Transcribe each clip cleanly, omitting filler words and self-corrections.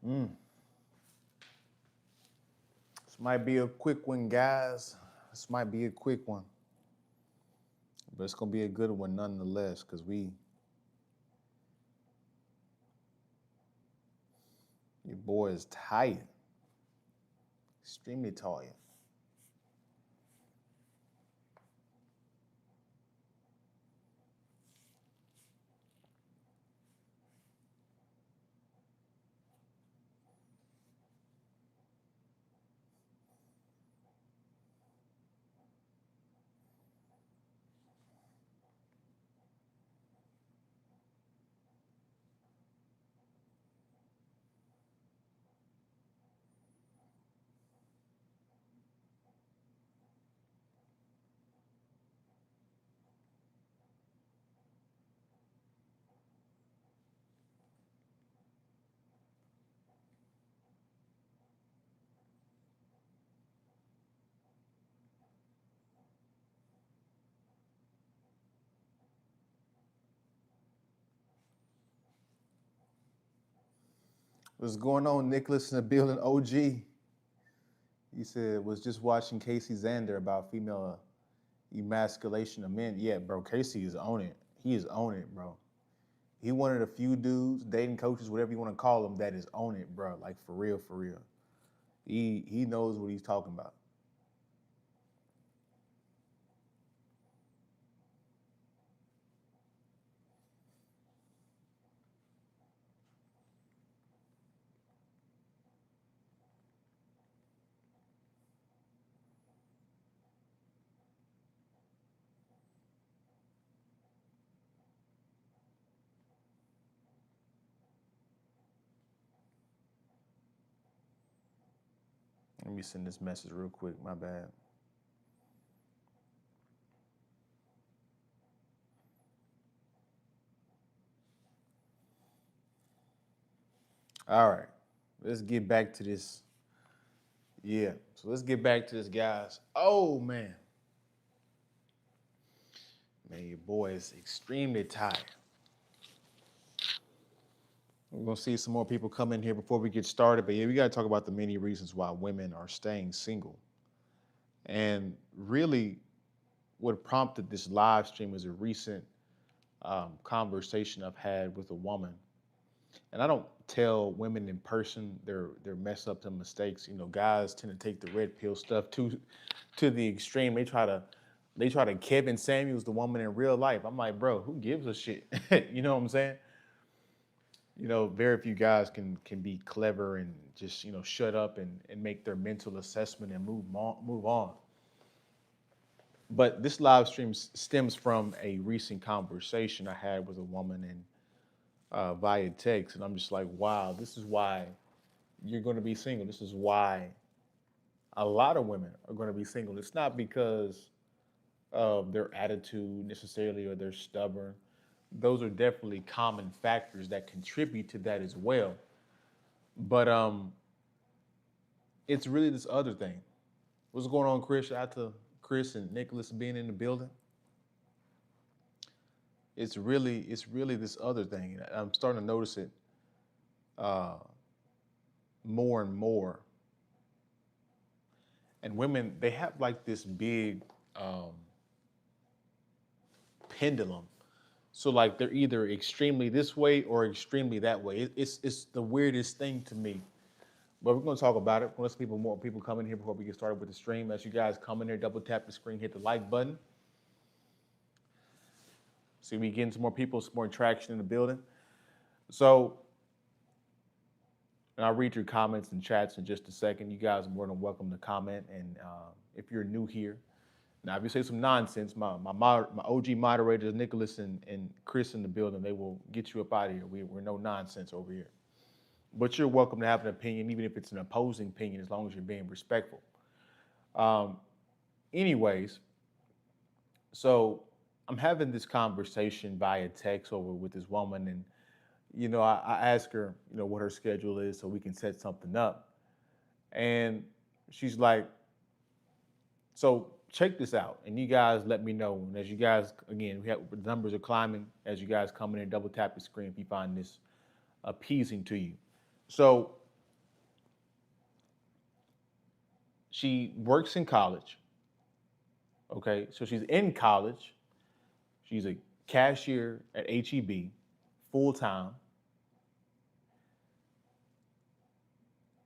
Mm. This might be a quick one, guys. This might be a quick one, but it's gonna be a good one nonetheless, because your boy is tired, extremely tired. What's going on, Nicholas in the building? OG. He said was just watching Casey Zander about female emasculation of men. Yeah, bro, Casey is on it. He is on it, bro. He one of the few dudes, dating coaches, whatever you want to call him, that is on it, bro. Like for real, for real. He knows what he's talking about. Let me send this message real quick. My bad. All right, let's get back to this. Yeah, so let's get back to this, guys. Oh man, your boy is extremely tired. We're gonna see some more people come in here before we get started, but yeah, we gotta talk about the many reasons why women are staying single. And really, what prompted this live stream is a recent conversation I've had with a woman. And I don't tell women in person their mess ups and mistakes. You know, guys tend to take the red pill stuff to the extreme. They try to Kevin Samuels the woman in real life. I'm like, bro, who gives a shit? You know what I'm saying? You know, very few guys can be clever and just shut up and make their mental assessment and move on. But this live stream stems from a recent conversation I had with a woman and via text, and I'm just like, wow, this is why you're going to be single. This is why a lot of women are going to be single. It's not because of their attitude necessarily or they're stubborn. Those are definitely common factors that contribute to that as well. But it's really this other thing. What's going on, Chris? Shout out to Chris and Nicholas being in the building. It's really this other thing. I'm starting to notice it uh, more and more. And women, they have like this big um, pendulum. So like they're either extremely this way or extremely that way. It's the weirdest thing to me. But we're gonna talk about it. Let's more people come in here before we get started with the stream. As you guys come in here, double tap the screen, hit the like button. See, we getting some more people, some more traction in the building. So, and I'll read your comments and chats in just a second. You guys are more than welcome to comment. And if you're new here, now if you say some nonsense, my OG moderators, Nicholas and Chris in the building, they will get you up out of here. We're no nonsense over here. But you're welcome to have an opinion, even if it's an opposing opinion, as long as you're being respectful. Um, anyways, so I'm having this conversation via text over with this woman, and I ask her, what her schedule is so we can set something up. And she's like, so check this out. And you guys let me know. And as you guys, again, the numbers are climbing. As you guys come in and double tap the screen if you find this appeasing to you. So She works in college. Okay, so she's in college. She's a cashier at HEB, full time.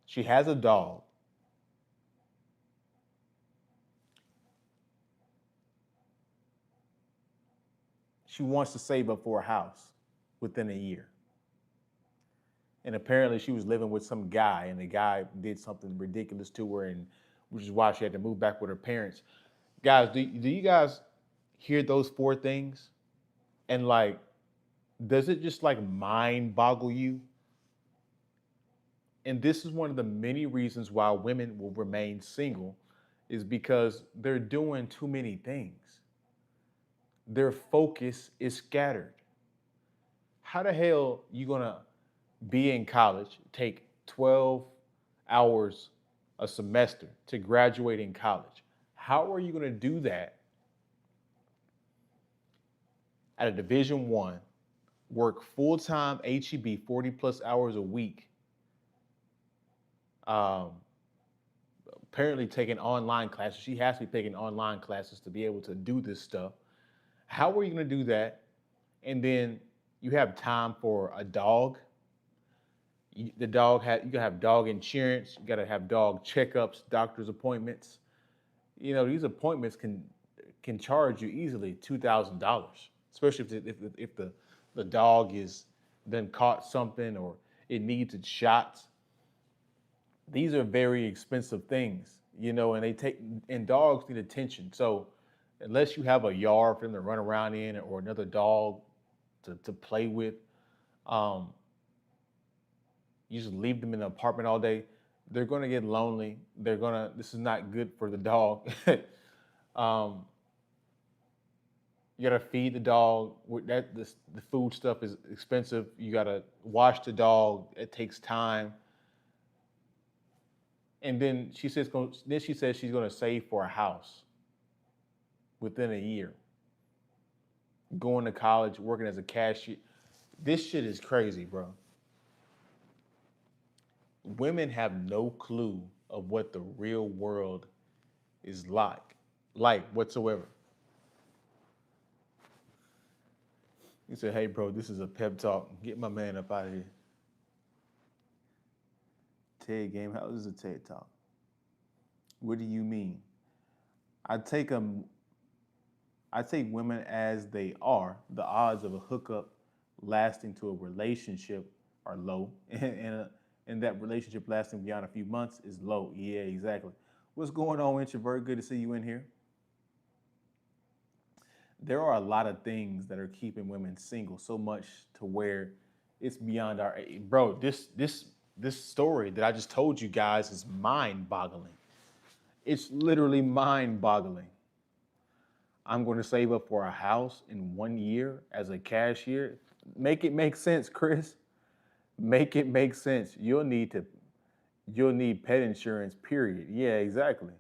She has a dog. She wants to save up for a house within a year. And apparently she was living with some guy, and the guy did something ridiculous to her, and which is why she had to move back with her parents. Guys, do you guys hear those four things? And like, does it just like mind boggle you? And this is one of the many reasons why women will remain single, is because they're doing too many things. Their focus is scattered. How the hell you gonna be in college, take 12 hours a semester to graduate in college? How are you gonna do that at a Division One, work full-time HEB 40 plus hours a week, um, apparently taking online classes. She has to be taking online classes to be able to do this stuff. How are you going to do that? And then you have time for a dog. The dog you gotta have dog insurance. You gotta have dog checkups, doctor's appointments. You know, these appointments can charge you easily $2,000, especially if the dog is then caught something or it needs its shots. These are very expensive things, you know, and dogs need attention. So unless you have a yard for them to run around in or another dog to play with, um, you just leave them in the apartment all day, they're gonna get lonely. This is not good for the dog. um, you gotta feed the dog. The food stuff is expensive. You gotta wash the dog. It takes time. And then she says she's gonna save for a house within a year. Going to college, working as a cashier. This shit is crazy, bro. Women have no clue of what the real world is like whatsoever. You say, hey, bro, this is a pep talk. Get my man up out of here. TED game, how is a TED talk? What do you mean? I take them. I take women as they are. The odds of a hookup lasting to a relationship are low, and that relationship lasting beyond a few months is low. Yeah, exactly. What's going on, introvert? Good to see you in here. There are a lot of things that are keeping women single, so much to where it's beyond our bro. This story that I just told you guys is mind-boggling. It's literally mind-boggling. I'm going to save up for a house in 1 year as a cashier. Make it make sense, Chris. Make it make sense. You'll need pet insurance, period. Yeah, exactly.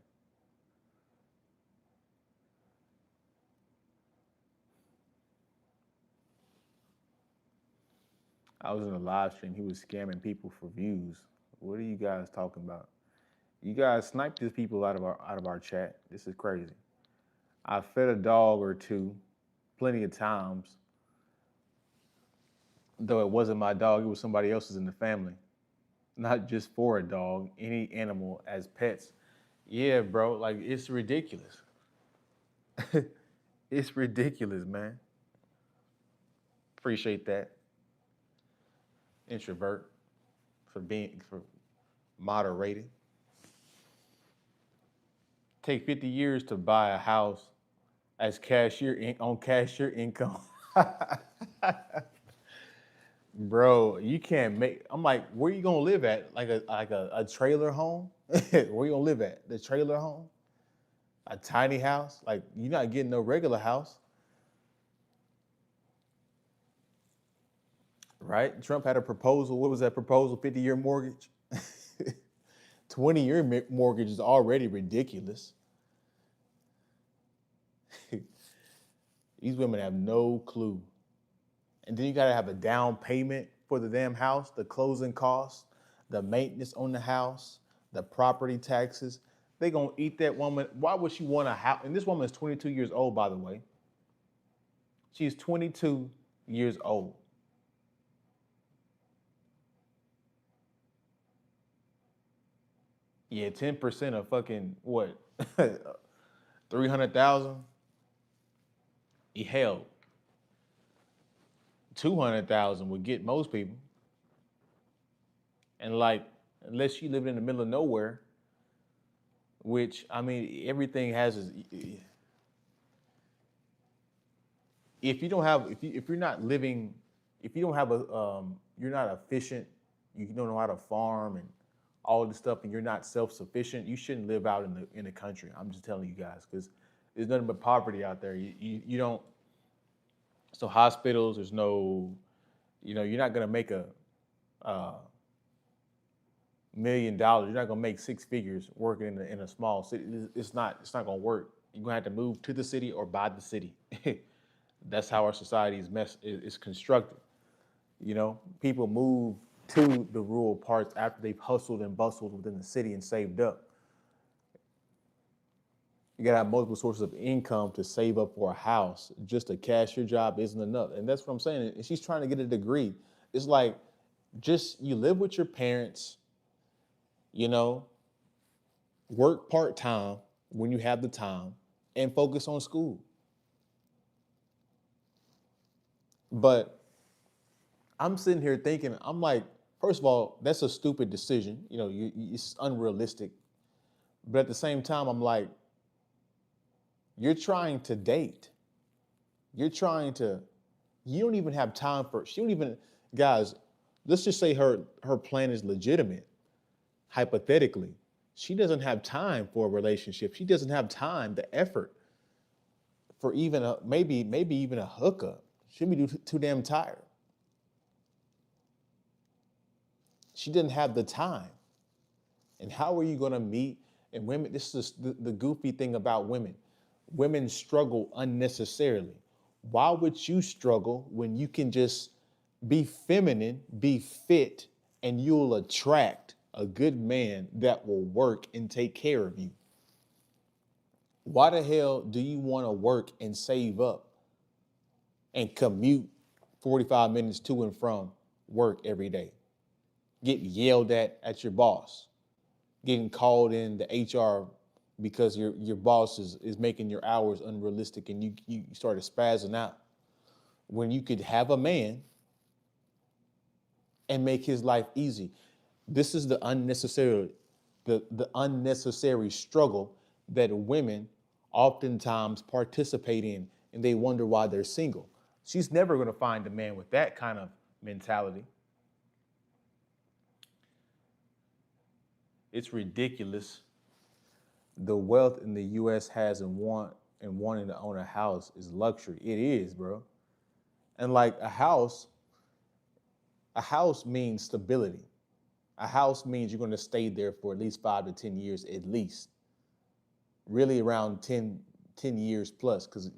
I was in a live stream. He was scamming people for views. What are you guys talking about? You guys sniped these people out of our chat. This is crazy. I fed a dog or two plenty of times, though it wasn't my dog, it was somebody else's in the family. Not just for a dog, any animal as pets. Yeah, bro, like it's ridiculous. It's ridiculous, man. Appreciate that. Introvert for moderating. Take 50 years to buy a house as on cashier income. Bro, you can't make. I'm like, where you gonna live at? Like a trailer home? Where you gonna live at? The trailer home? A tiny house? Like you're not getting no regular house, right? Trump had a proposal. What was that proposal? 50-year mortgage. 20-year mortgage is already ridiculous. These women have no clue. And then you gotta have a down payment for the damn house, the closing costs, the maintenance on the house, the property taxes. They gonna eat that woman. Why would she want a house? And this woman is 22 years old, by the way. She's 22 years old. Yeah, 10% of fucking what? 300,000? Hell, 200,000 would get most people. And like, unless you live in the middle of nowhere, which I mean, everything has. If you don't have, if you're not living, if you don't have a, you're not efficient, you don't know how to farm and all this stuff, and you're not self-sufficient, you shouldn't live out in the country. I'm just telling you guys, because there's nothing but poverty out there. You don't. So hospitals, there's no, you're not gonna make a $1 million. You're not gonna make six figures working in a small city. It's not gonna work. You're gonna have to move to the city or buy the city. That's how our society is constructed. People move to the rural parts after they've hustled and bustled within the city and saved up. You gotta have multiple sources of income to save up for a house. Just a cashier job isn't enough. And that's what I'm saying. And she's trying to get a degree. It's like, just you live with your parents, work part-time when you have the time and focus on school. But I'm sitting here thinking, I'm like, first of all, that's a stupid decision. It's unrealistic. But at the same time, I'm like, you're trying to date. You don't even have time she don't even, guys, let's just say her plan is legitimate. Hypothetically, she doesn't have time for a relationship. She doesn't have time, the effort for even maybe even a hookup. She'd be too damn tired. She didn't have the time. And how are you going to meet? And women, this is the goofy thing about women. Women struggle unnecessarily. Why would you struggle when you can just be feminine, be fit, and you'll attract a good man that will work and take care of you? Why the hell do you want to work and save up and commute 45 minutes to and from work every day? Get yelled at your boss, getting called in the HR because your boss is making your hours unrealistic, and you started spazzing out, when you could have a man and make his life easy. This is the unnecessary struggle that women oftentimes participate in, and they wonder why they're single. She's never going to find a man with that kind of mentality. It's ridiculous. The wealth in the U.S. has and wanting to own a house is luxury. It is, bro. And like a house means stability. A house means you're going to stay there for at least 5 to 10 years, at least. Really around 10 years plus, because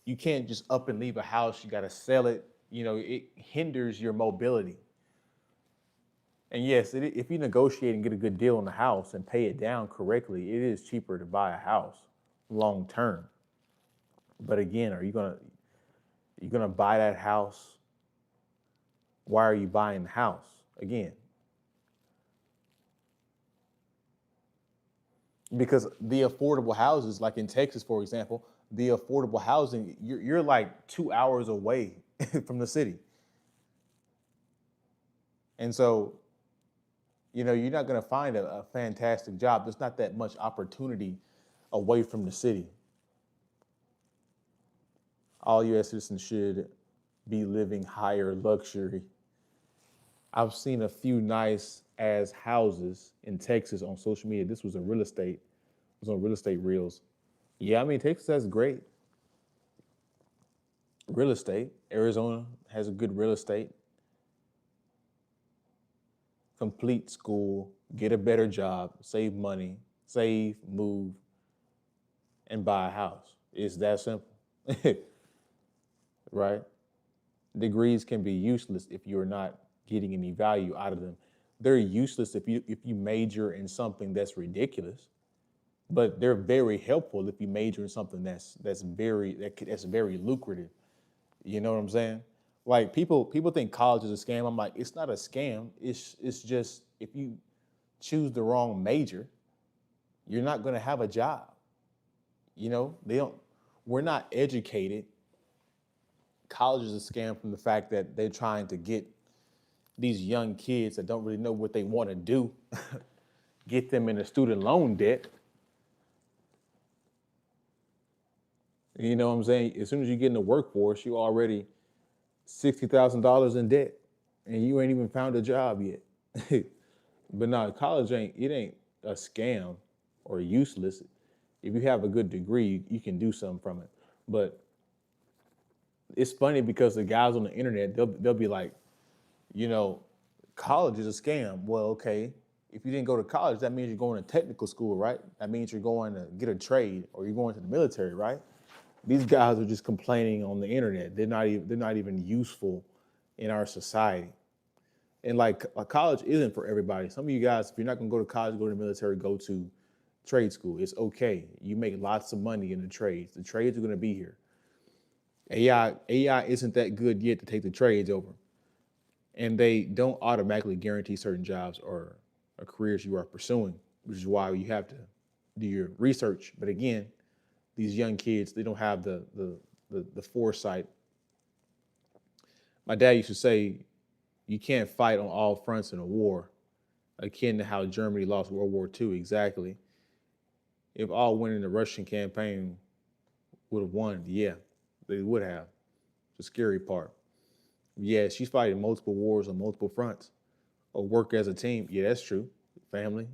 you can't just up and leave a house. You got to sell it. It hinders your mobility. And yes, if you negotiate and get a good deal on the house and pay it down correctly, it is cheaper to buy a house long term. But again, are you gonna buy that house? Why are you buying the house? Again, because the affordable houses, like in Texas, for example, the affordable housing, you're like 2 hours away from the city. And so, you're not going to find a fantastic job. There's not that much opportunity away from the city. All U.S. citizens should be living higher luxury. I've seen a few nice ass houses in Texas on social media. This was on real estate reels. Yeah, I mean, Texas has great real estate. Arizona has a good real estate. Complete school, get a better job, save money, move, and buy a house. It's that simple, right? Degrees can be useless if you're not getting any value out of them. They're useless if you major in something that's ridiculous. but they're very helpful if you major in something that's very lucrative. You know what I'm saying? Like people think college is a scam. I'm like, it's not a scam. It's just if you choose the wrong major, you're not going to have a job. You know, they don't. We're not educated. College is a scam from the fact that they're trying to get these young kids that don't really know what they want to do, get them into student loan debt. You know what I'm saying? As soon as you get in the workforce, you already $60,000 in debt, and you ain't even found a job yet. But no, college ain't a scam or useless. If you have a good degree, you can do something from it. But it's funny because the guys on the internet, they'll be like, you know, college is a scam. Well, okay, if you didn't go to college, that means you're going to technical school, right? That means you're going to get a trade or you're going to the military, right? These guys are just complaining on the internet. They're not even useful in our society. And like college isn't for everybody. Some of you guys, if you're not gonna go to college, go to the military, go to trade school. It's okay. You make lots of money in the trades. The trades are gonna be here. AI isn't that good yet to take the trades over. And they don't automatically guarantee certain jobs or careers you are pursuing, which is why you have to do your research. But again, these young kids, they don't have the foresight. My dad used to say, you can't fight on all fronts in a war, akin to how Germany lost World War II. Exactly. If all winning the Russian campaign would have won, yeah, they would have. The scary part. Yeah, she's fighting multiple wars on multiple fronts. Or work as a team. Yeah, that's true. Family,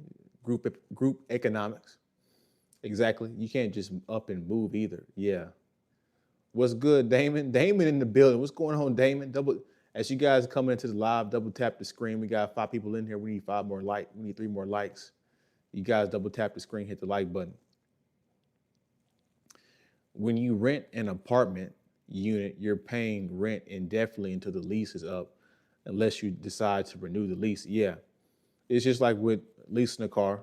group economics. Exactly. You can't just up and move either. Yeah. What's good, Damon? Damon in the building. What's going on, Damon? As you guys coming into the live, double tap the screen. We got 5 people in here. We need 5 more likes. We need 3 more likes. You guys double tap the screen, hit the like button. When you rent an apartment unit, you're paying rent indefinitely until the lease is up, unless you decide to renew the lease. Yeah. It's just like with leasing a car.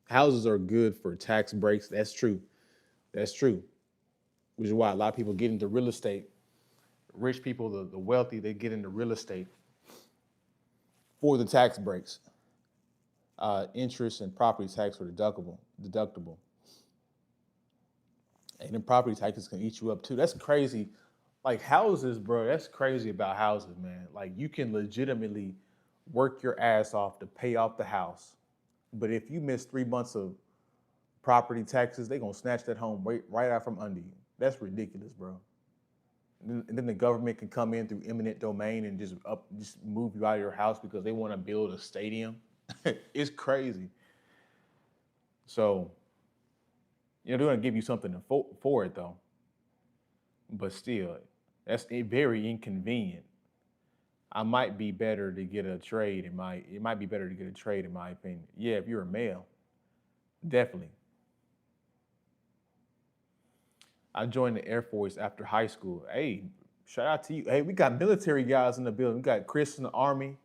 Houses are good for tax breaks. That's true. That's true. Which is why a lot of people get into real estate. Rich people, the wealthy, they get into real estate for the tax breaks. Interest and property tax are deductible. And then property taxes can eat you up too. That's crazy. Like houses, bro, that's crazy about houses, man. Like you can legitimately work your ass off to pay off the house. But if you miss 3 months of property taxes, they're gonna snatch that home right out from under you. That's ridiculous, bro. And then the government can come in through eminent domain and just move you out of your house because they want to build a stadium. It's crazy. So, they're gonna give you something for it though. But still, that's very inconvenient. I might be better to get a trade it might be better to get a trade in my opinion. Yeah, if you're a male, definitely. I joined the Air Force after high school. Hey, shout out to you. Hey, we got military guys in the building. We got Chris in the Army.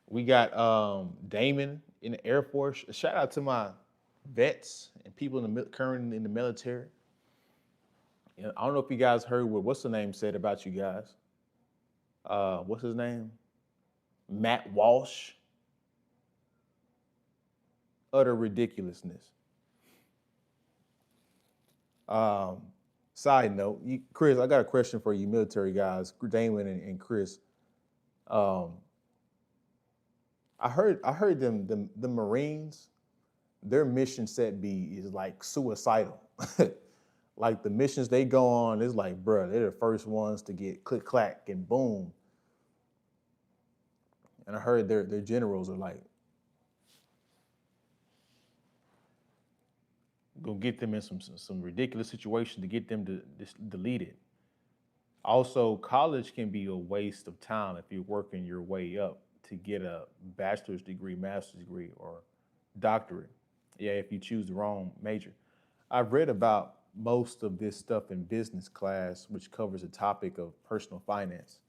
We got Damon in the Air Force. Shout out to my vets and people currently in the military. I don't know if you guys heard what's the name said about you guys. What's his name? Matt Walsh. Utter ridiculousness. Um, Side note, Chris, I got a question for you, military guys, Damon and Chris. Um, I heard the Marines, their mission set B is like suicidal. Like the missions they go on is like, bruh, they're the first ones to get click clack and boom. And I heard their generals are like, gonna get them in some ridiculous situation to get them to deleted. Also, college can be a waste of time if you're working your way up to get a bachelor's degree, master's degree, or doctorate. Yeah, if you choose the wrong major. I've read about most of this stuff in business class, which covers the topic of personal finance.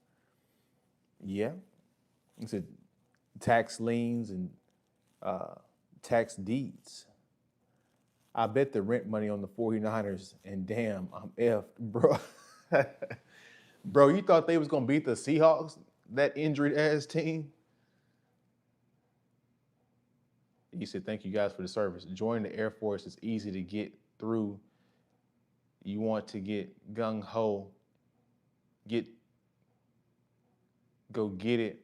Yeah, it's a tax liens and uh, tax deeds. I bet the rent money on the 49ers, and damn, I'm effed, bro. Bro, you thought they was gonna beat the Seahawks, that injured ass team? He said, thank you guys for the service. Joining the Air Force is easy to get through. You want to get gung ho, get go get it,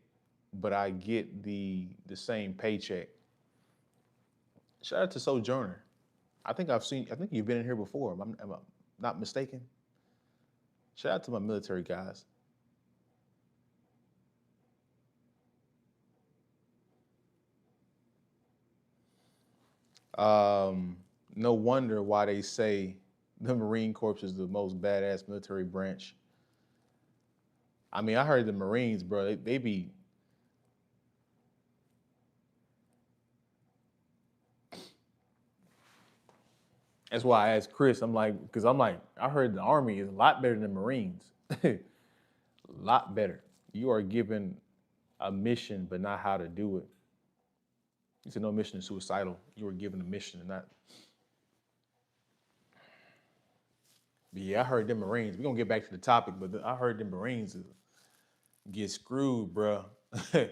but I get the same paycheck. Shout out to Sojourner. I think you've been in here before. Am I not mistaken? Shout out to my military guys. No wonder why they say the Marine Corps is the most badass military branch. I mean, I heard the Marines, bro, they be. That's why I asked Chris. Because I heard the Army is a lot better than Marines. A lot better. You are given a mission, but not how to do it. He said, no mission is suicidal. You were given a mission and not. Yeah, I heard them Marines. We're going to get back to the topic, but I heard them Marines get screwed, bro. I've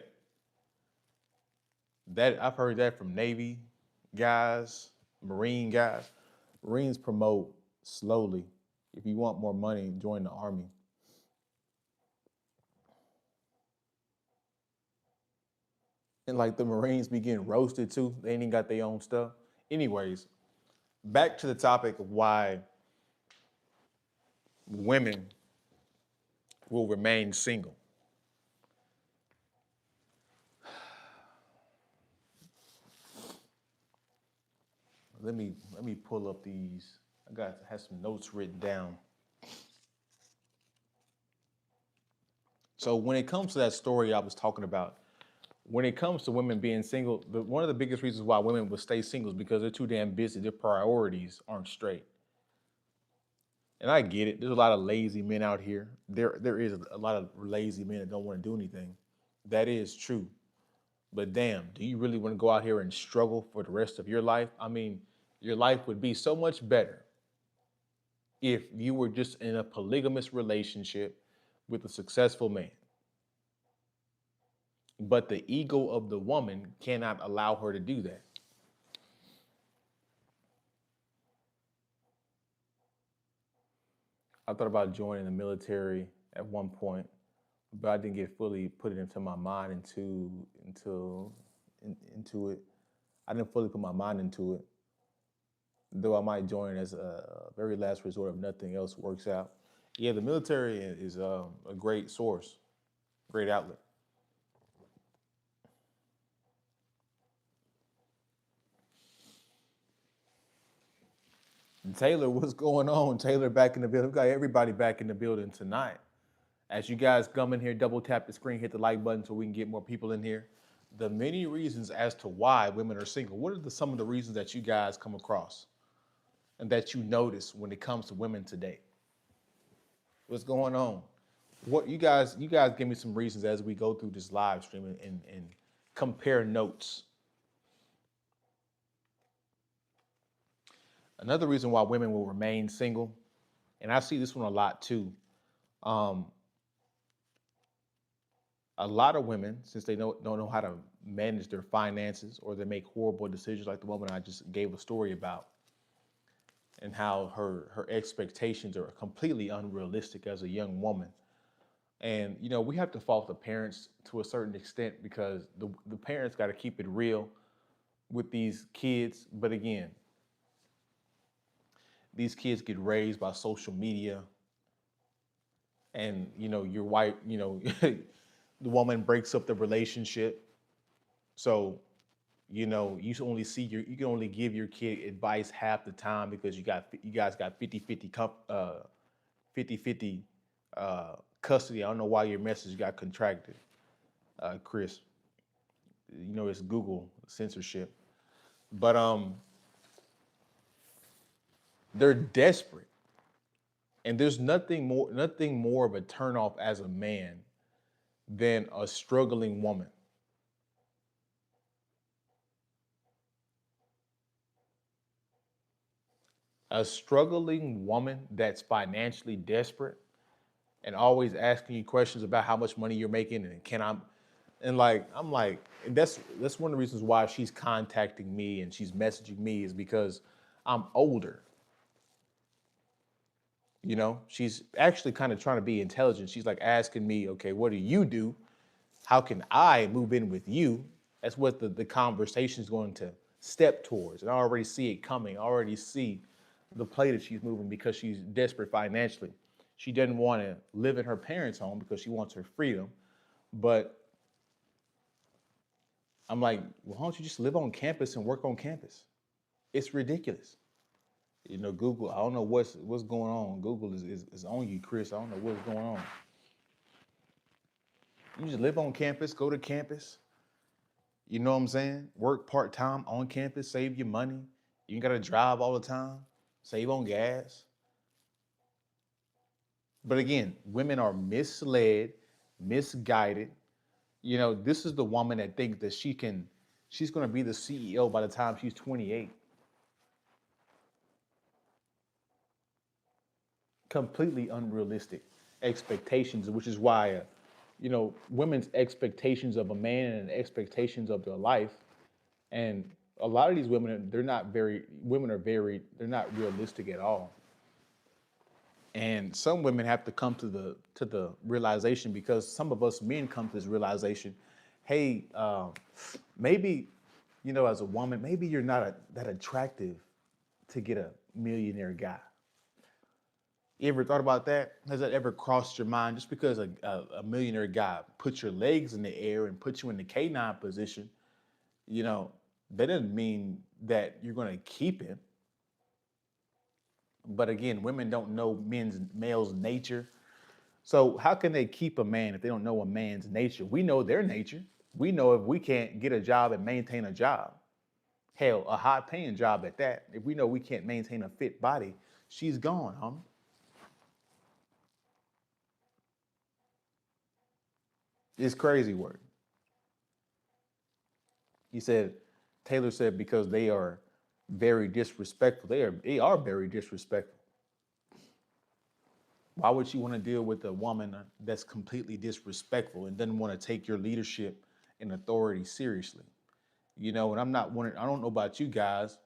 heard that from Navy guys, Marine guys. Marines promote slowly. If you want more money, join the Army. And like the Marines be getting roasted too. They ain't even got their own stuff. Anyways, back to the topic of why women will remain single. Let me pull up these. Have some notes written down. So when it comes to that story I was talking about, when it comes to women being single, one of the biggest reasons why women will stay single is because they're too damn busy. Their priorities aren't straight. And I get it. There's a lot of lazy men out here. There is a lot of lazy men that don't want to do anything. That is true. But damn, do you really want to go out here and struggle for the rest of your life? I mean, your life would be so much better if you were just in a polygamous relationship with a successful man. But the ego of the woman cannot allow her to do that. I thought about joining the military at one point, but I didn't get fully put it into my mind into it. I didn't fully put my mind into it, though I might join as a very last resort if nothing else works out. Yeah, the military is a great source, great outlet. Taylor, what's going on? Taylor back in the building. We got everybody back in the building tonight. As you guys come in here, double tap the screen, hit the like button so we can get more people in here. The many reasons as to why women are single. What are some of the reasons that you guys come across and that you notice when it comes to women today? What's going on? What you guys give me some reasons as we go through this live stream and compare notes. Another reason why women will remain single, and I see this one a lot too. Um, a lot of women, since they don't know how to manage their finances or they make horrible decisions like the woman I just gave a story about, and how her expectations are completely unrealistic as a young woman. And we have to fault the parents to a certain extent because the parents got to keep it real with these kids. But again, these kids get raised by social media, and your wife, the woman breaks up the relationship. So you can only give your kid advice half the time because you guys got 50-50 custody. I don't know why your message got contracted, Chris. It's Google censorship. But they're desperate. And there's nothing more of a turnoff as a man than a struggling woman. A struggling woman that's financially desperate and always asking you questions about how much money you're making and can I, and like I'm like, and that's one of the reasons why she's contacting me and she's messaging me is because I'm older. You know, she's actually kind of trying to be intelligent. She's like asking me, okay, what do you do? How can I move in with you? That's what the conversation is going to step towards. And I already see it coming. I already see the play that she's moving because she's desperate financially. She doesn't want to live in her parents' home because she wants her freedom. But I'm like, well, why don't you just live on campus and work on campus? It's ridiculous. You know, Google, I don't know what's going on. Google is on you, Chris. I don't know what's going on. You just live on campus, go to campus, you know what I'm saying? Work part-time on campus, save your money. You ain't gotta drive all the time, save on gas. But again, women are misled, misguided. You know, this is the woman that thinks that she's gonna be the CEO by the time she's 28. Completely unrealistic expectations, which is why, you know, women's expectations of a man and expectations of their life, and a lot of these women, they're not realistic at all. And some women have to come to the realization because some of us men come to this realization, hey, maybe, you know, as a woman, maybe you're not that attractive to get a millionaire guy. You ever thought about that? Has that ever crossed your mind? Just because a millionaire guy puts your legs in the air and puts you in the canine position, you know, that doesn't mean that you're going to keep him. But again, women don't know males' nature. So how can they keep a man if they don't know a man's nature? We know their nature. We know if we can't get a job and maintain a job, hell, a high paying job at that. If we know we can't maintain a fit body, she's gone, homie. It's crazy work. He said, Taylor said because they are very disrespectful. They are very disrespectful. Why would you want to deal with a woman that's completely disrespectful and doesn't want to take your leadership and authority seriously? You know, and I don't know about you guys,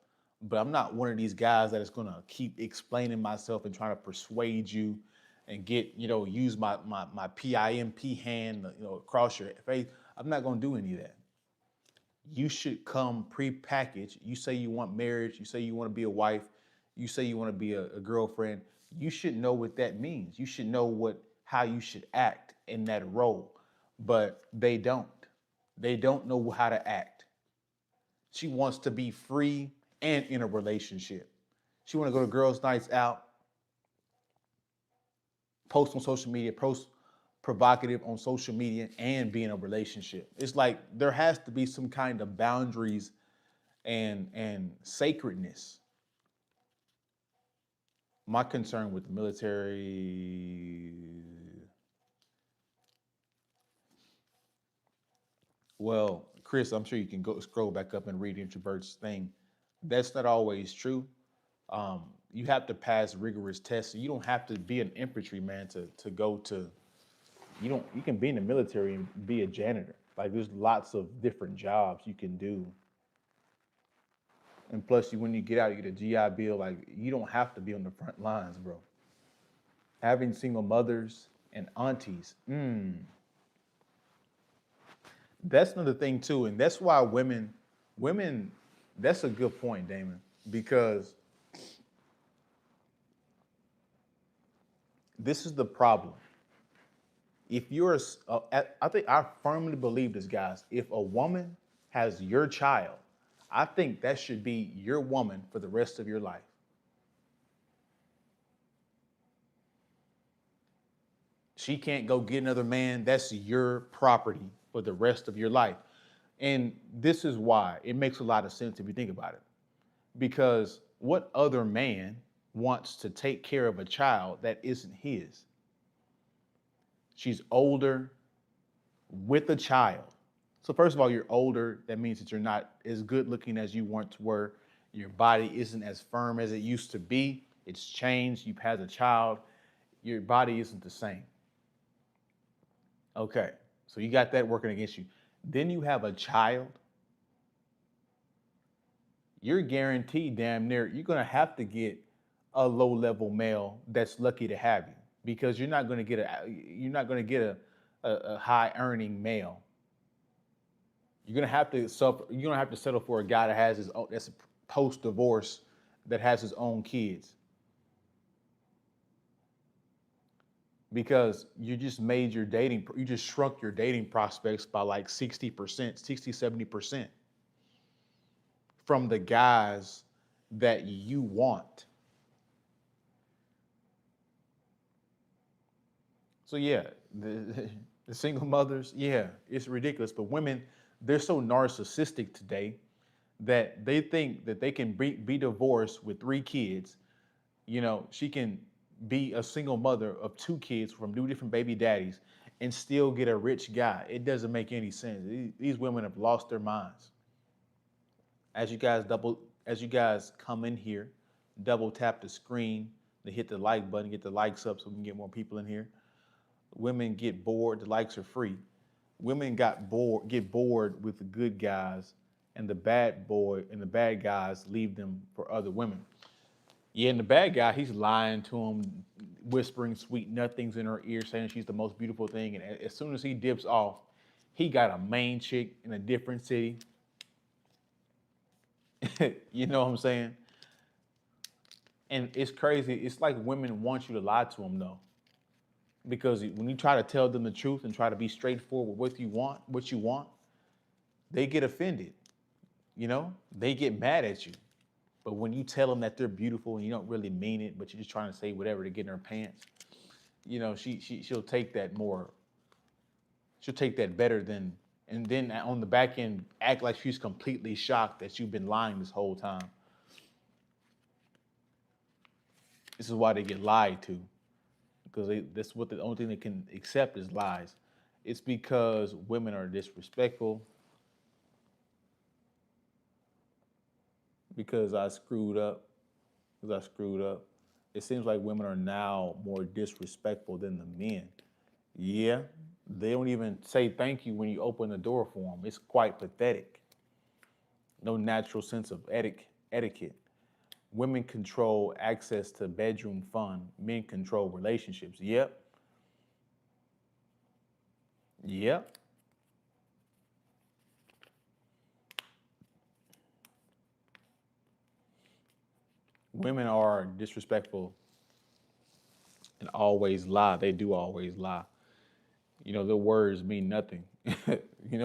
but I'm not one of these guys that is going to keep explaining myself and trying to persuade you and use my PIMP hand, across your face. I'm not going to do any of that. You should come pre-packaged. You say you want marriage. You say you want to be a wife. You say you want to be a girlfriend. You should know what that means. You should know how you should act in that role. But they don't. They don't know how to act. She wants to be free and in a relationship. She want to go to girls' nights out, post on social media, post provocative on social media, and be in a relationship. It's like there has to be some kind of boundaries and sacredness. My concern with the military, well, Chris, I'm sure you can go scroll back up and read Introvert's thing. That's not always true. You have to pass rigorous tests. You don't have to be an infantryman to go to. You can be in the military and be a janitor. Like there's lots of different jobs you can do. And plus, when you get out, you get a GI Bill. Like you don't have to be on the front lines, bro. Having single mothers and aunties, that's another thing too, and that's why women. That's a good point, Damon, because this is the problem. If you're, I think I firmly believe this, guys. If a woman has your child, I think that should be your woman for the rest of your life. She can't go get another man. That's your property for the rest of your life. And this is why it makes a lot of sense if you think about it. Because what other man wants to take care of a child that isn't his? She's older with a child. So first of all, you're older. That means that you're not as good looking as you once were. Your body isn't as firm as it used to be. It's changed. You've had a child. Your body isn't the same. Okay, so you got that working against you. Then you have a child. You're guaranteed damn near you're gonna have to get a low level male that's lucky to have you because you're not gonna get a high earning male. You're gonna have to suffer. You're gonna have to settle for a guy that has his own, that's post divorce, that has his own kids, because you just shrunk your dating prospects by like 60%, 60, 70% from the guys that you want. So yeah, the single mothers, yeah, it's ridiculous. But women, they're so narcissistic today that they think that they can be divorced with 3 kids. She can be a single mother of 2 kids from 2 different baby daddies and still get a rich guy. It doesn't make any sense. These women have lost their minds. As you guys come in here, double tap the screen to hit the like button, get the likes up so we can get more people in here. Women get bored, the likes are free. Women get bored with the good guys, and the bad guys leave them for other women. Yeah, and the bad guy, he's lying to them, whispering sweet nothings in her ear, saying she's the most beautiful thing. And as soon as he dips off, he got a main chick in a different city. You know what I'm saying? And it's crazy. It's like women want you to lie to them, though, because when you try to tell them the truth and try to be straightforward with what you want, they get offended. They get mad at you. But when you tell them that they're beautiful and you don't really mean it, but you're just trying to say whatever to get in her pants, she'll take that more. She'll take that better than, and then on the back end act like she's completely shocked that you've been lying this whole time. This is why they get lied to, because that's what the only thing they can accept is lies. It's because women are disrespectful. Because I screwed up. Because I screwed up. It seems like women are now more disrespectful than the men. Yeah, they don't even say thank you when you open the door for them. It's quite pathetic. No natural sense of etiquette. Women control access to bedroom fun. Men control relationships. Yep. Yep. Women are disrespectful and always lie. They do always lie. Their words mean nothing. A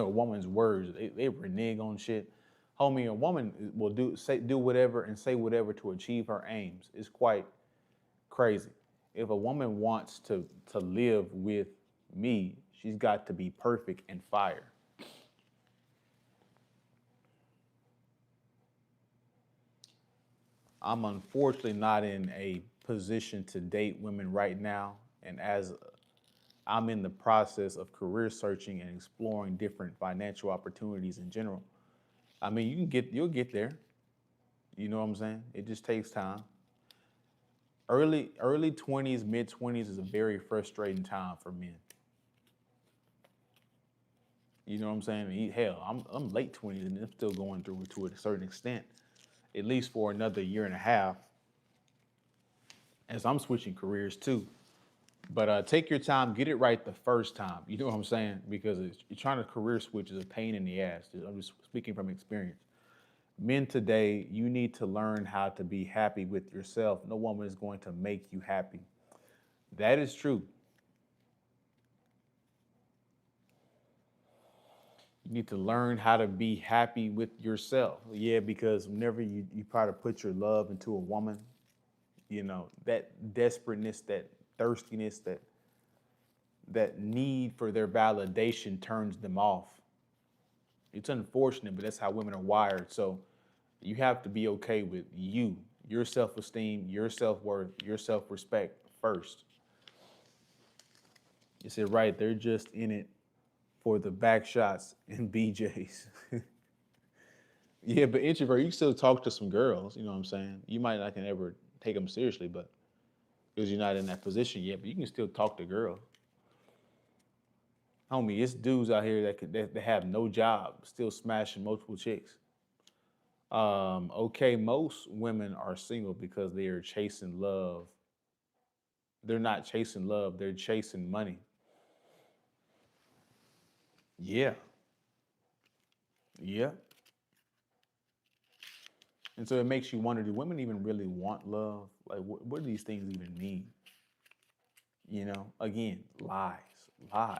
woman's words, they renege on shit. Homie, a woman will do whatever and say whatever to achieve her aims. It's quite crazy. If a woman wants to live with me, she's got to be perfect and fire. I'm unfortunately not in a position to date women right now, and as I'm in the process of career searching and exploring different financial opportunities in general. I mean, you'll get there. You know what I'm saying? It just takes time. Early 20s, mid 20s is a very frustrating time for men. You know what I'm saying? Hell, I'm late 20s and I'm still going through it to a certain extent, at least for another year and a half, as I'm switching careers too. But take your time, get it right the first time. You know what I'm saying? Because trying to career switch is a pain in the ass. I'm just speaking from experience. Men today, you need to learn how to be happy with yourself. No woman is going to make you happy. That is true. You need to learn how to be happy with yourself. Yeah, because whenever you try to put your love into a woman, that desperateness, that thirstiness, that need for their validation turns them off. It's unfortunate, but that's how women are wired. So you have to be okay with your self-esteem, your self-worth, your self-respect first. You said right, they're just in it for the back shots and BJs. Yeah, but introvert, you can still talk to some girls. You know what I'm saying? You might not can ever take them seriously, but because you're not in that position yet, but you can still talk to girls. Homie, it's dudes out here that have no job, still smashing multiple chicks. Okay, most women are single because they are chasing love. They're not chasing love, they're chasing money. Yeah, yeah. And so it makes you wonder, do women even really want love? Like, what do these things even mean? You know, again, lies, lies.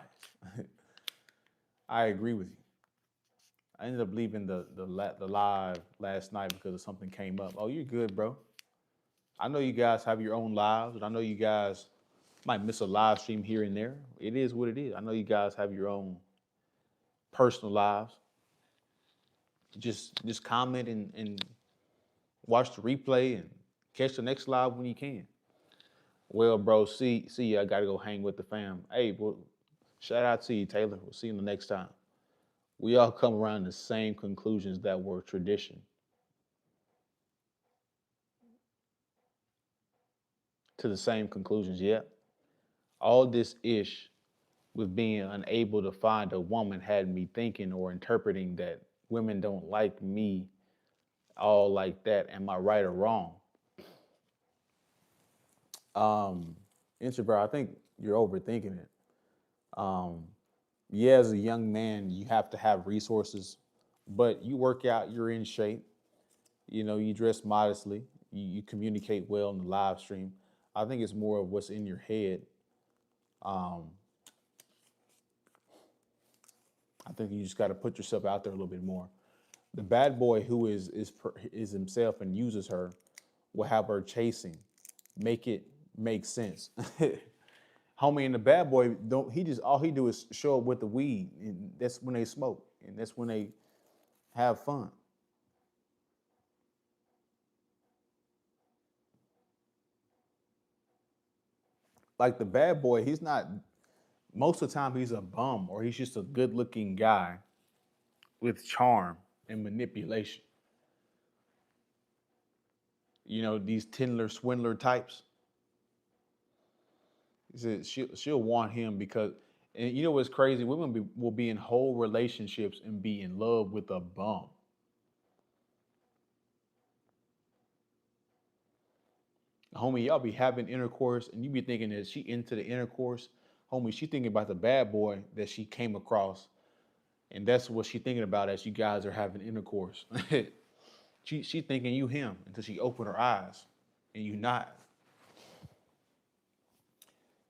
I agree with you. I ended up leaving the live last night because of something came up. Oh, you're good, bro. I know you guys have your own lives, and I know you guys might miss a live stream here and there. It is what it is. I know you guys have your own personal lives. Just comment and watch the replay and catch the next live when you can. Well, bro, see you. I gotta go hang with the fam. Hey, well, shout out to you, Taylor. We'll see you the next time. We all come around the same conclusions that were tradition. To the same conclusions, yeah. All this ish with being unable to find a woman had me thinking or interpreting that women don't like me all like that. Am I right or wrong? Um, Introvert, I think you're overthinking it. Um, yeah, as a young man, you have to have resources, but you work out, you're in shape, you know, you dress modestly, you communicate well in the live stream. I think it's more of what's in your head. Um, I think you just got to put yourself out there a little bit more. The bad boy who is himself and uses her will have her chasing. Make it make sense. Homie, and the bad boy don't he just all he do is show up with the weed, and that's when they smoke, and that's when they have fun. Like the bad boy, he's not most of the time he's a bum or he's just a good looking guy with charm and manipulation. You know, these Tindler swindler types. He said she'll want him because, and you know what's crazy? Will be in whole relationships and be in love with a bum. Homie, y'all be having intercourse and you be thinking that she into the intercourse. Homie, she thinking about the bad boy that she came across. And that's what she thinking about as you guys are having intercourse. She thinking you him until she open her eyes and you not.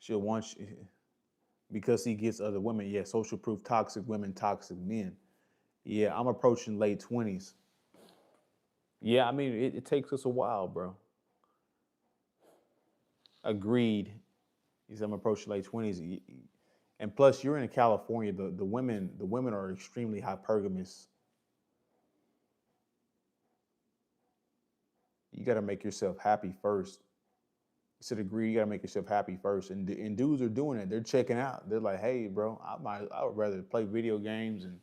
She'll want you because he gets other women. Yeah, social proof, toxic women, toxic men. Yeah, I'm approaching late 20s. Yeah, I mean, it takes us a while, bro. Agreed. He said I'm approaching late 20s. And plus, you're in California. The women are extremely hypergamous. You got to make yourself happy first. To the degree you got to make yourself happy first. And dudes are doing it. They're checking out. They're like, hey, bro, I would rather play video games and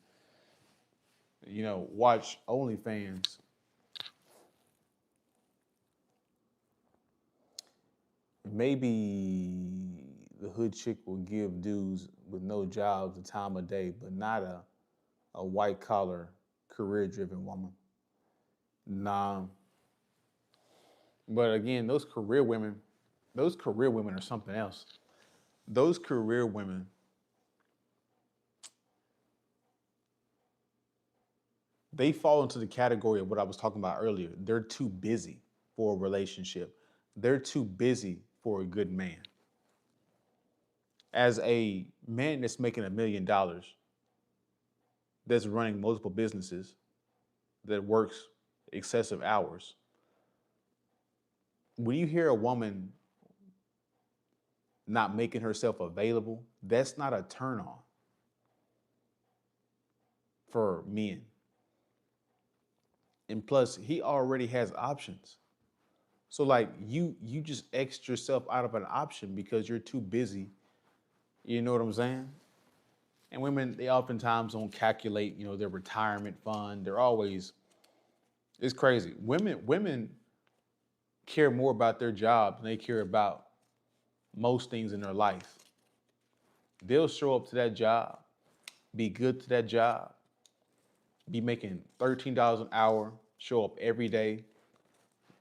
watch OnlyFans. Maybe the hood chick will give dudes with no jobs the time of day, but not a white collar, career driven woman. Nah. But again, those career women are something else. Those career women, they fall into the category of what I was talking about earlier. They're too busy for a relationship. They're too busy for a good man. As a man that's making $1 million, that's running multiple businesses, that works excessive hours, when you hear a woman not making herself available, that's not a turn on for men. And plus, he already has options. So like you just X yourself out of an option because you're too busy. You know what I'm saying? And women, they oftentimes don't calculate, their retirement fund. They're always It's crazy. Women care more about their job than they care about most things in their life. They'll show up to that job, be good to that job, be making $13 an hour, show up every day,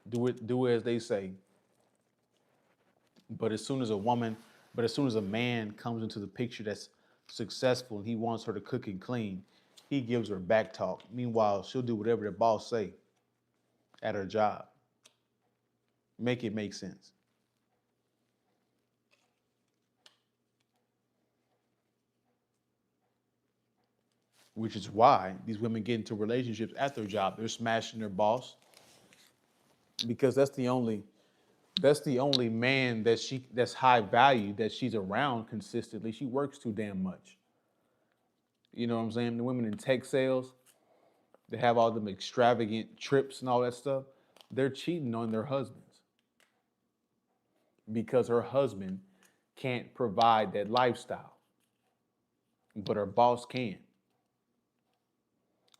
do as they say. But as soon as a woman, but as soon as a man comes into the picture that's successful and he wants her to cook and clean, he gives her back talk. Meanwhile, she'll do whatever the boss say at her job. Make it make sense. Which is why these women get into relationships at their job. They're smashing their boss because that's the only man that's high value that she's around consistently. She works too damn much. You know what I'm saying? The women in tech sales, they have all them extravagant trips and all that stuff. They're cheating on their husbands because her husband can't provide that lifestyle, but her boss can.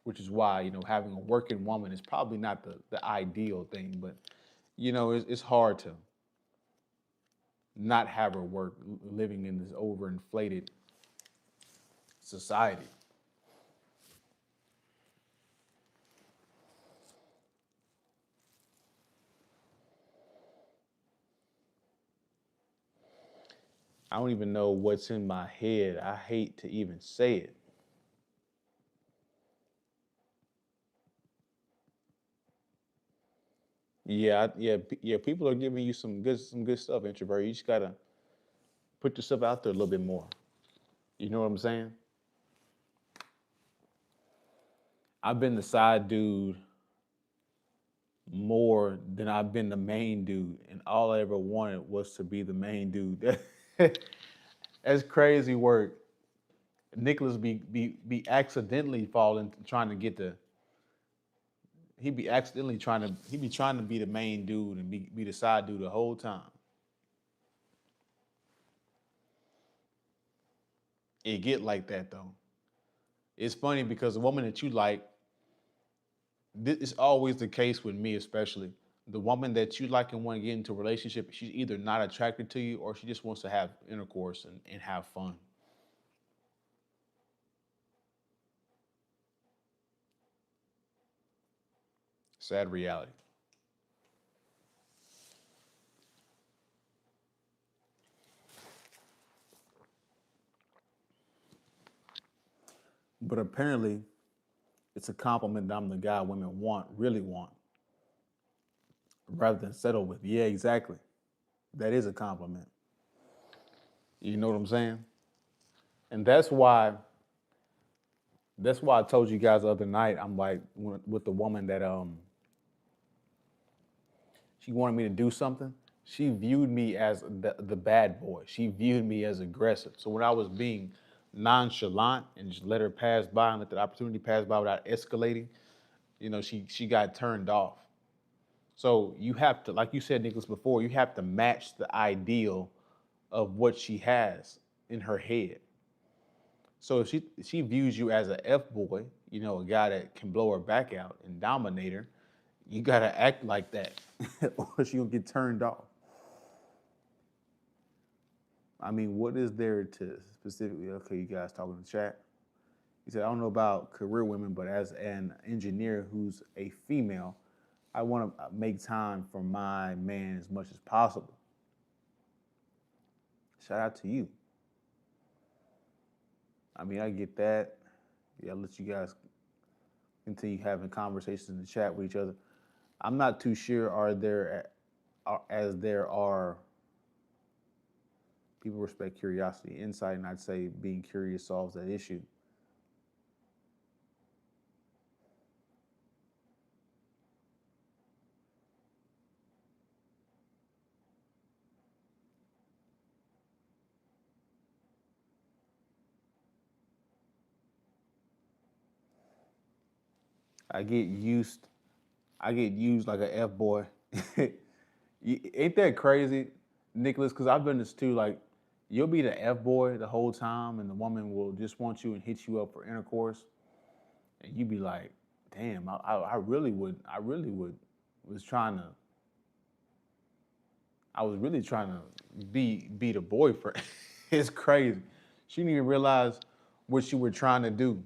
Which is why having a working woman is probably not the ideal thing, but it's hard to not have her work living in this overinflated society. I don't even know what's in my head. I hate to even say it. Yeah. People are giving you some good stuff, introvert. You just gotta put yourself out there a little bit more. You know what I'm saying? I've been the side dude more than I've been the main dude, and all I ever wanted was to be the main dude. That's crazy work. Nicholas be accidentally falling trying to get the he be trying to be the main dude and be the side dude the whole time. It get like that though. It's funny because the woman that you like, this is always the case with me especially. The woman that you like and want to get into a relationship, she's either not attracted to you or she just wants to have intercourse and have fun. Sad reality. But apparently, it's a compliment that I'm the guy women really want, rather than settle with. Yeah, exactly. That is a compliment. You know what I'm saying? And that's why I told you guys the other night. I'm like with the woman that she wanted me to do something. She viewed me as the bad boy. She viewed me as aggressive. So when I was being nonchalant and just let her pass by and let the opportunity pass by without escalating, she got turned off. So you have to, like you said, Nicholas, before, you have to match the ideal of what she has in her head. So if she views you as a F boy, a guy that can blow her back out and dominate her, you gotta act like that, or she'll get turned off. I mean, what is there to specifically? Okay, you guys talking in the chat. He said, I don't know about career women, but as an engineer who's a female, I want to make time for my man as much as possible. Shout out to you. I mean, I get that. Yeah, I'll let you guys continue having conversations in the chat with each other. I'm not too sure. As there are people respect curiosity, insight, and I'd say being curious solves that issue. I get used. I get used like a F boy. Ain't that crazy, Nicholas? Because I've been this too. Like, you'll be the F boy the whole time, and the woman will just want you and hit you up for intercourse, and you be like, damn, I really was trying to, I was really trying to be the boyfriend. It's crazy. She didn't even realize what you were trying to do,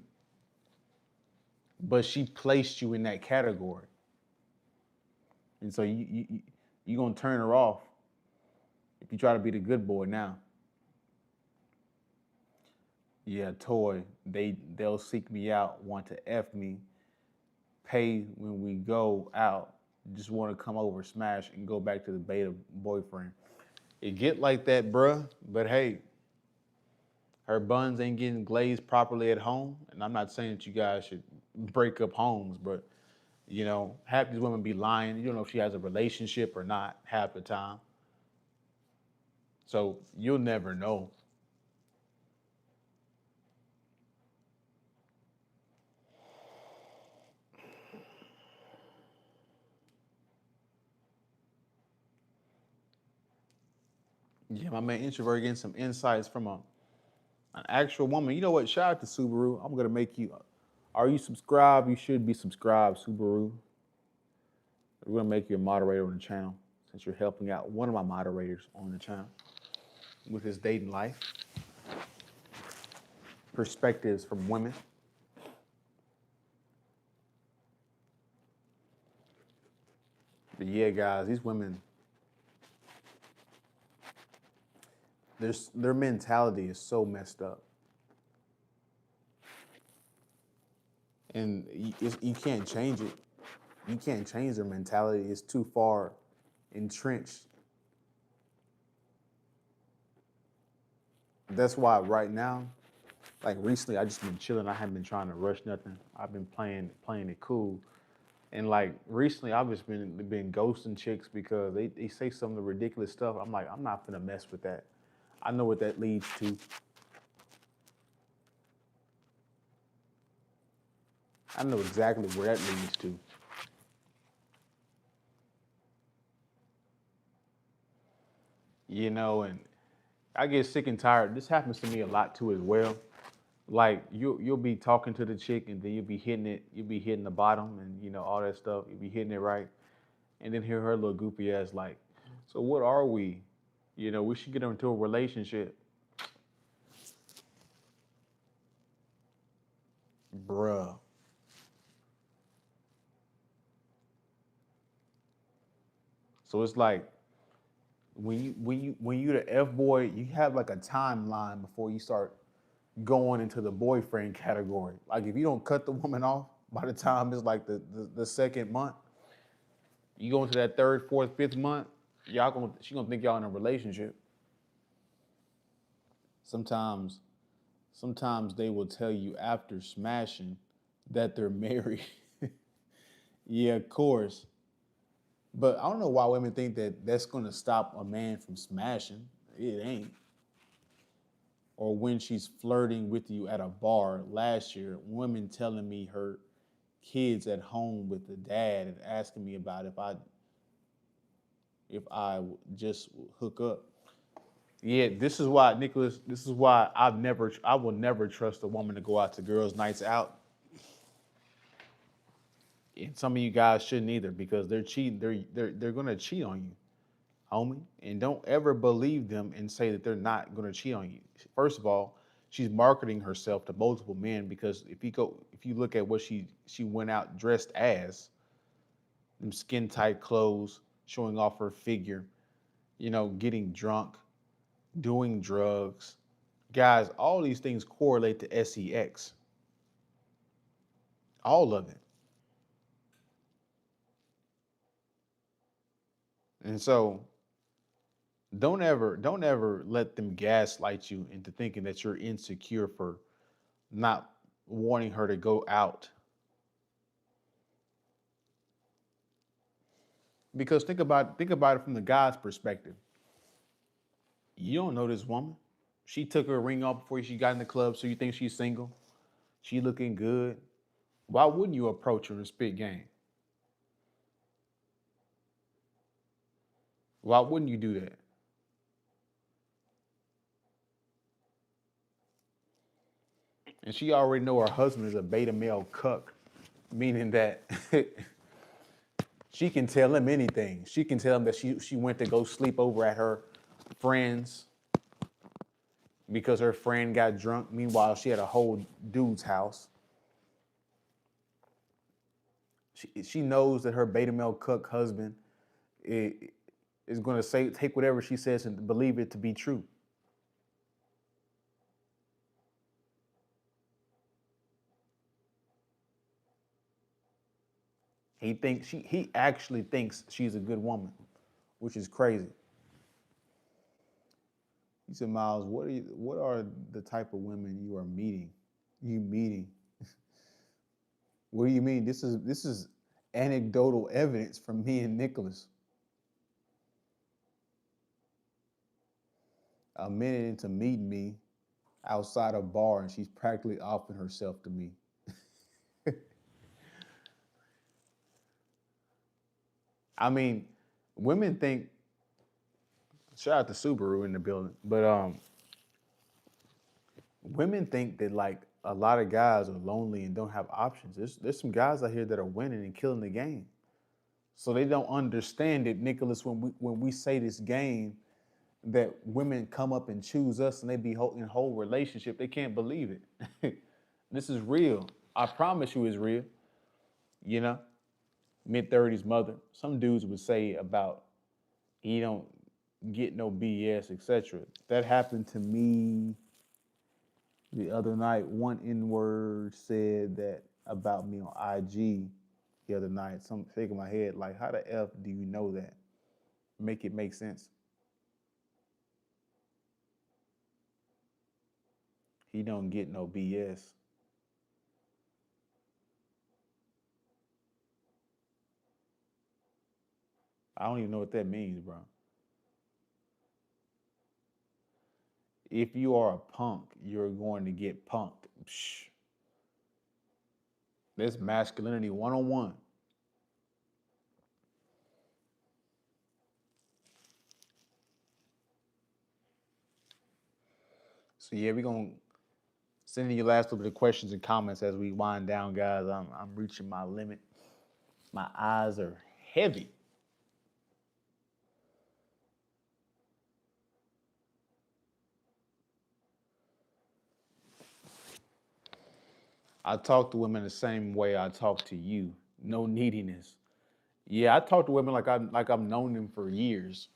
but she placed you in that category. And so you gonna turn her off if you try to be the good boy now. Yeah, toy. They'll seek me out, want to F me, pay when we go out, just want to come over, smash, and go back to the beta boyfriend. It get like that, bruh. But hey, her buns ain't getting glazed properly at home. And I'm not saying that you guys should break up homes, but half these women be lying. You don't know if she has a relationship or not half the time. So you'll never know. Yeah, my man Introvert getting some insights from an actual woman. You know what? Shout out to Subaru. I'm gonna make you. Are you subscribed? You should be subscribed, Subaru. We're gonna make you a moderator on the channel since you're helping out one of my moderators on the channel with his dating life, perspectives from women. But yeah, guys, these women, their mentality is so messed up, and you can't change it. You can't change their mentality. It's too far entrenched. That's why right now, like recently, I just been chilling. I haven't been trying to rush nothing. I've been playing it cool. And like recently, I've just been ghosting chicks because they say some of the ridiculous stuff. I'm like, I'm not gonna mess with that. I know what that leads to. I know exactly where that leads to. And I get sick and tired. This happens to me a lot too as well. Like you'll be talking to the chick and then you'll be hitting the bottom and all that stuff. You'll be hitting it right, and then hear her little goopy ass like, so what are we? We should get into a relationship, bruh. So it's like when you the F boy, you have like a timeline before you start going into the boyfriend category. Like if you don't cut the woman off by the time it's like the second month, you go into that third, fourth, fifth month, she gonna think y'all in a relationship. Sometimes sometimes they will tell you after smashing that they're married. Yeah, of course. But I don't know why women think that that's gonna stop a man from smashing. It ain't. Or when she's flirting with you at a bar last year, women telling me her kids at home with the dad and asking me about if I just hook up. Yeah, this is why, Nicholas. This is why I will never trust a woman to go out to girls' nights out. And some of you guys shouldn't either because they're cheating. They're gonna cheat on you, homie. And don't ever believe them and say that they're not gonna cheat on you. First of all, she's marketing herself to multiple men because if you look at what she went out dressed as, them skin tight clothes, showing off her figure, getting drunk, doing drugs. Guys, all these things correlate to sex. All of it. And so don't ever let them gaslight you into thinking that you're insecure for not wanting her to go out. Because think about it from the guy's perspective. You don't know this woman. She took her ring off before she got in the club, so you think she's single. She looking good. Why wouldn't you approach her and spit game? Why wouldn't you do that? And she already know her husband is a beta male cuck. meaning that she can tell him anything. She can tell him that she went to go sleep over at her friend's because her friend got drunk. Meanwhile, she had a whole dude's house. She knows that her beta male cuck husband is going to say take whatever she says and believe it to be true. He actually thinks she's a good woman, which is crazy. He said, Miles, what are the type of women you are meeting? You meeting? What do you mean? This is anecdotal evidence from me and Nicholas. A minute into meeting me outside a bar, and she's practically offering herself to me. I mean, women think. Shout out to Subaru in the building, but women think that like a lot of guys are lonely and don't have options. There's some guys out here that are winning and killing the game. So they don't understand it, Nicholas. When we say this game that women come up and choose us and they be in whole relationship, they can't believe it. This is real. I promise you, it's real. You know, mid-30s mother. Some dudes would say about he don't get no BS, etc. That happened to me the other night. One N-word said that about me on IG the other night. Some shaking my head like, how the F do you know that? Make it make sense. He don't get no BS. I don't even know what that means, bro. If you are a punk, you're going to get punked. Psh, that's masculinity 101. So yeah, we're gonna send in your last little bit of questions and comments as we wind down, guys. I'm reaching my limit. My eyes are heavy. I talk to women the same way I talk to you. No neediness. Yeah, I talk to women like I've known them for years.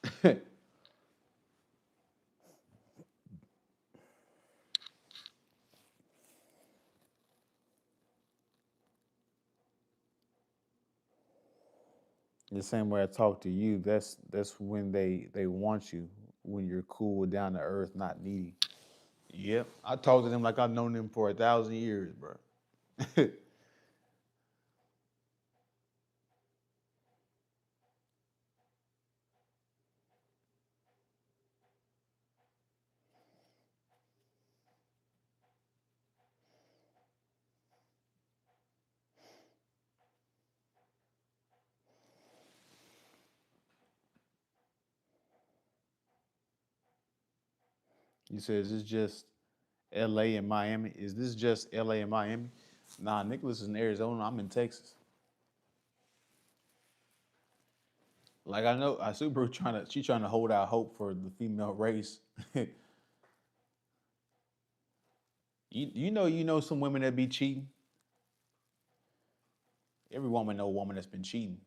The same way I talk to you. That's when they want you. When you're cool, down to earth, not needy. Yep, I talk to them like I've known them for 1,000 years, bro. You said, is this just L.A. and Miami? Is this just L.A. and Miami? Nah, Nicholas is in Arizona. I'm in Texas. Like I know, I super trying to hold out hope for the female race. You know some women that be cheating. Every woman know a woman that's been cheating.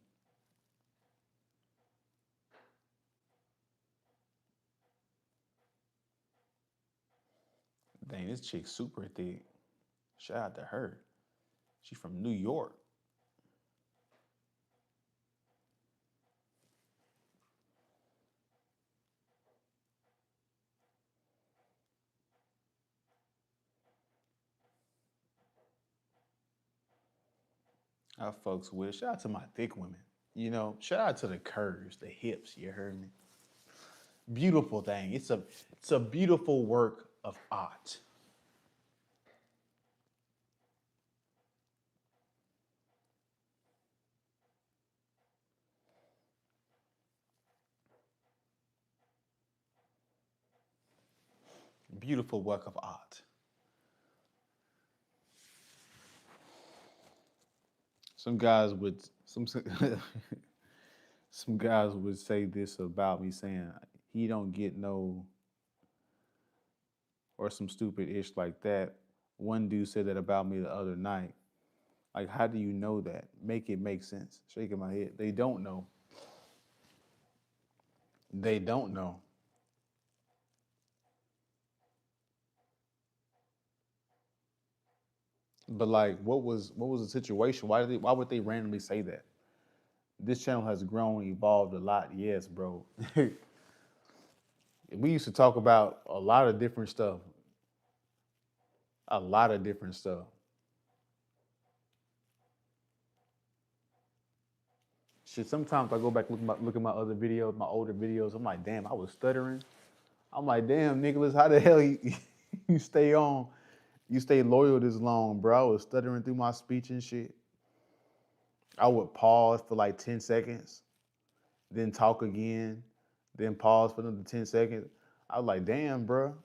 Dang, this chick super thick. Shout out to her. She from New York. I fucks with. Shout out to my thick women. Shout out to the curves, the hips. You heard me. Beautiful thing. It's a beautiful work of art. Beautiful work of art. Some guys would some guys would say this about me, saying he don't get no, or some stupid ish like that. One dude said that about me the other night. Like, how do you know that? Make it make sense. Shaking my head. They don't know. They don't know. But like, what was the situation? Why would they randomly say that? This channel has grown, evolved a lot. Yes, bro. We used to talk about a lot of different stuff. A lot of different stuff. Shit, sometimes I go back look at my other videos, my older videos. I'm like, damn, I was stuttering. I'm like, damn, Nicholas, how the hell you, you stay on? You stay loyal this long, bro. I was stuttering through my speech and shit. I would pause for like 10 seconds, then talk again, then pause for another 10 seconds. I was like, damn, bro.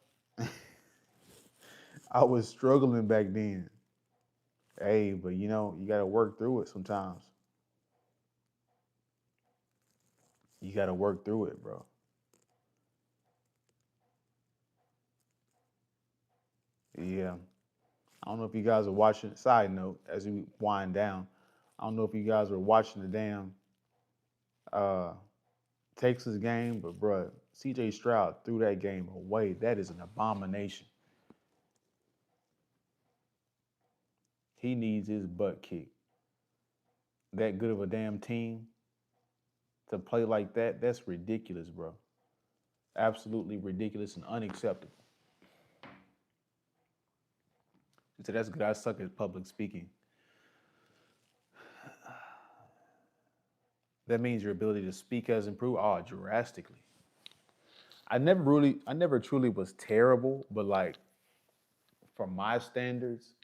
I was struggling back then. Hey, but you got to work through it sometimes. You got to work through it, bro. Yeah. I don't know if you guys are watching. Side note, as we wind down, I don't know if you guys were watching the damn uh, Texas game, but bruh, C.J. Stroud threw that game away. That is an abomination. He needs his butt kicked. That good of a damn team to play like that, that's ridiculous, bro. Absolutely ridiculous and unacceptable. He said, that's good. I suck at public speaking. That means your ability to speak has improved. Oh, drastically. I never truly was terrible, but like for my standards,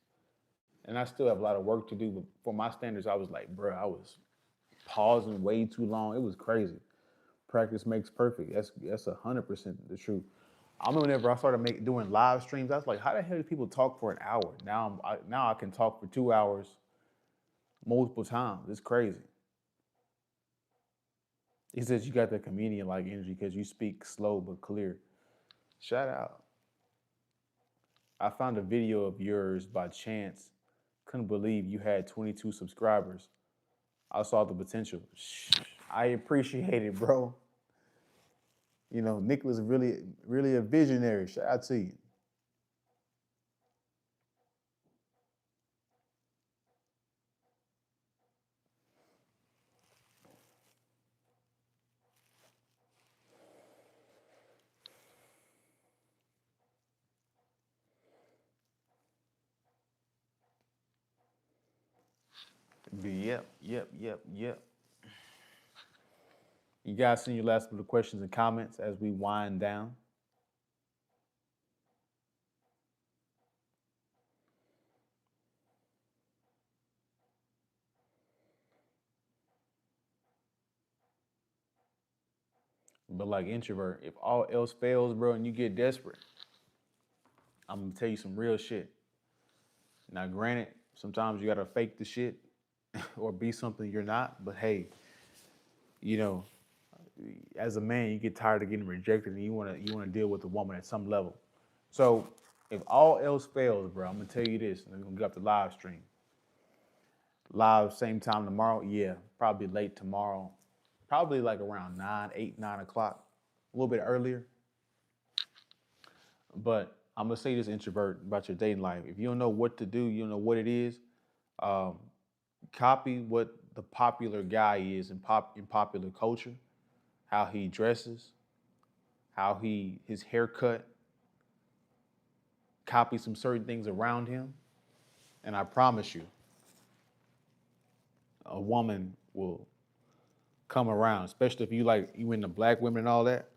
and I still have a lot of work to do, but for my standards, I was like, bro, I was pausing way too long. It was crazy. Practice makes perfect. That's 100% the truth. I remember whenever I started doing live streams, I was like, how the hell do people talk for an hour? Now I can talk for 2 hours multiple times. It's crazy. He says you got that comedian like energy because you speak slow but clear. Shout out. I found a video of yours by chance. Couldn't believe you had 22 subscribers. I saw the potential. I appreciate it, bro. Nicholas really, really a visionary. Shout out to you. Yep, yep, yep, yep. You guys send your last little questions and comments as we wind down. But like introvert, if all else fails, bro, and you get desperate, I'm gonna tell you some real shit. Now, granted, sometimes you gotta fake the shit or be something you're not. But hey, you know, as a man, you get tired of getting rejected, and you wanna deal with a woman at some level. So, if all else fails, bro, I'm gonna tell you this, and I'm gonna get up the live stream. Live same time tomorrow. Yeah, probably late tomorrow. Probably like around 9 o'clock, a little bit earlier. But I'm gonna say this, introvert, about your dating life. If you don't know what to do, you don't know what it is. Um, Copy what the popular guy is in popular culture, how he dresses, how his haircut. Copy some certain things around him, and I promise you, a woman will come around. Especially if you into black women and all that.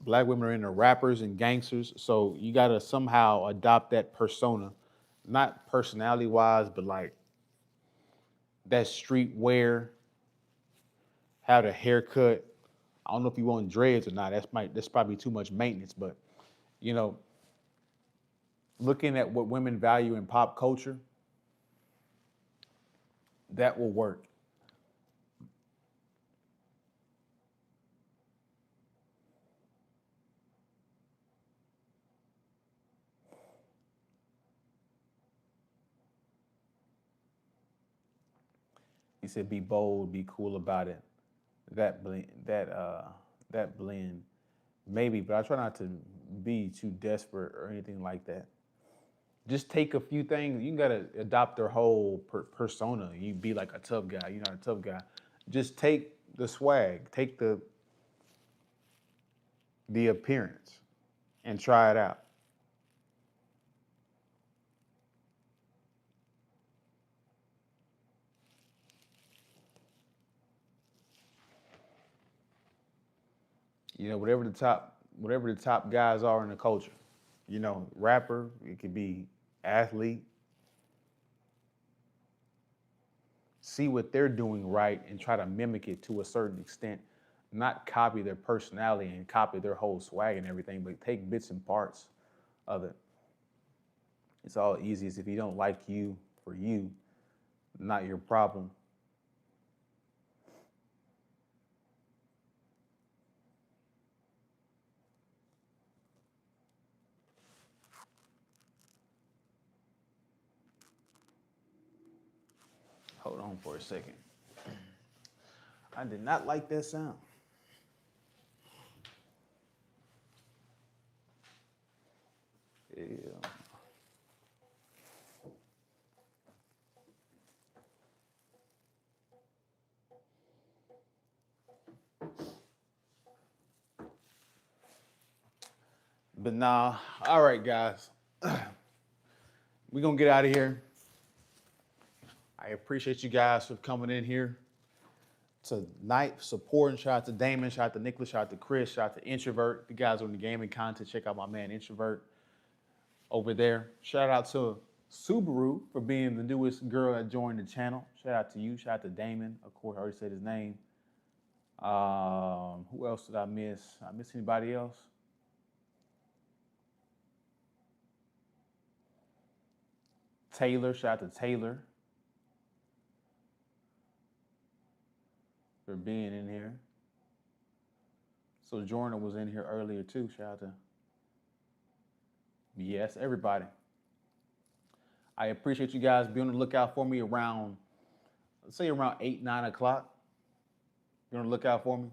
Black women are into rappers and gangsters, so you gotta somehow adopt that persona, not personality wise, but like that street wear, have the haircut. I don't know if you want dreads or not. That's probably too much maintenance, but you know, looking at what women value in pop culture, That will work. He said, "Be bold, be cool about it." That blend, that blend, maybe, but I try not to be too desperate or anything like that. Just take a few things. You gotta adopt their whole persona. You be like a tough guy. You're not a tough guy. Just take the swag, take the appearance, and try it out. Whatever the top guys are in the culture. Rapper. It could be athlete. See what they're doing right and try to mimic it to a certain extent. Not copy their personality and copy their whole swag and everything, but take bits and parts of it. It's all easiest if you don't like you for you, not your problem. Hold on for a second. I did not like that sound. Yeah. But nah, all right, guys. We're going to get out of here. I appreciate you guys for coming in here tonight, supporting. Shout out to Damon, shout out to Nicholas, shout out to Chris, shout out to Introvert. If you guys are in the gaming content, check out my man Introvert over there. Shout out to Subaru for being the newest girl that joined the channel. Shout out to you. Shout out to Damon. Of course, I already said his name. Who else did I miss? I miss anybody else? Taylor. Shout out to Taylor for being in here. So Jordan was in here earlier too. Shout out to yes, everybody. I appreciate you guys. Be on the lookout for me around, let's say around 8, 9 o'clock. Be on the lookout for me.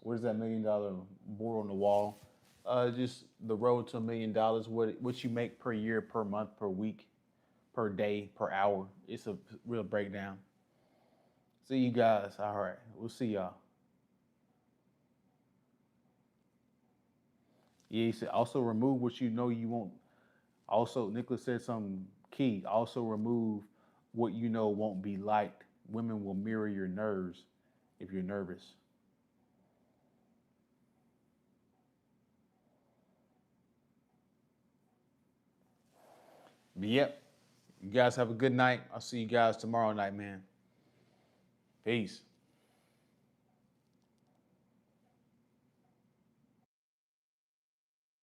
Where's that $1 million board on the wall? Just the road to $1 million. What you make per year, per month, per week, per day, per hour. It's a real breakdown. See you guys. All right. We'll see y'all. Yeah, he said also remove what you know you won't. Also, Nicholas said something key. Also remove what you know won't be liked. Women will mirror your nerves if you're nervous. But yep. You guys have a good night. I'll see you guys tomorrow night, man. Peace.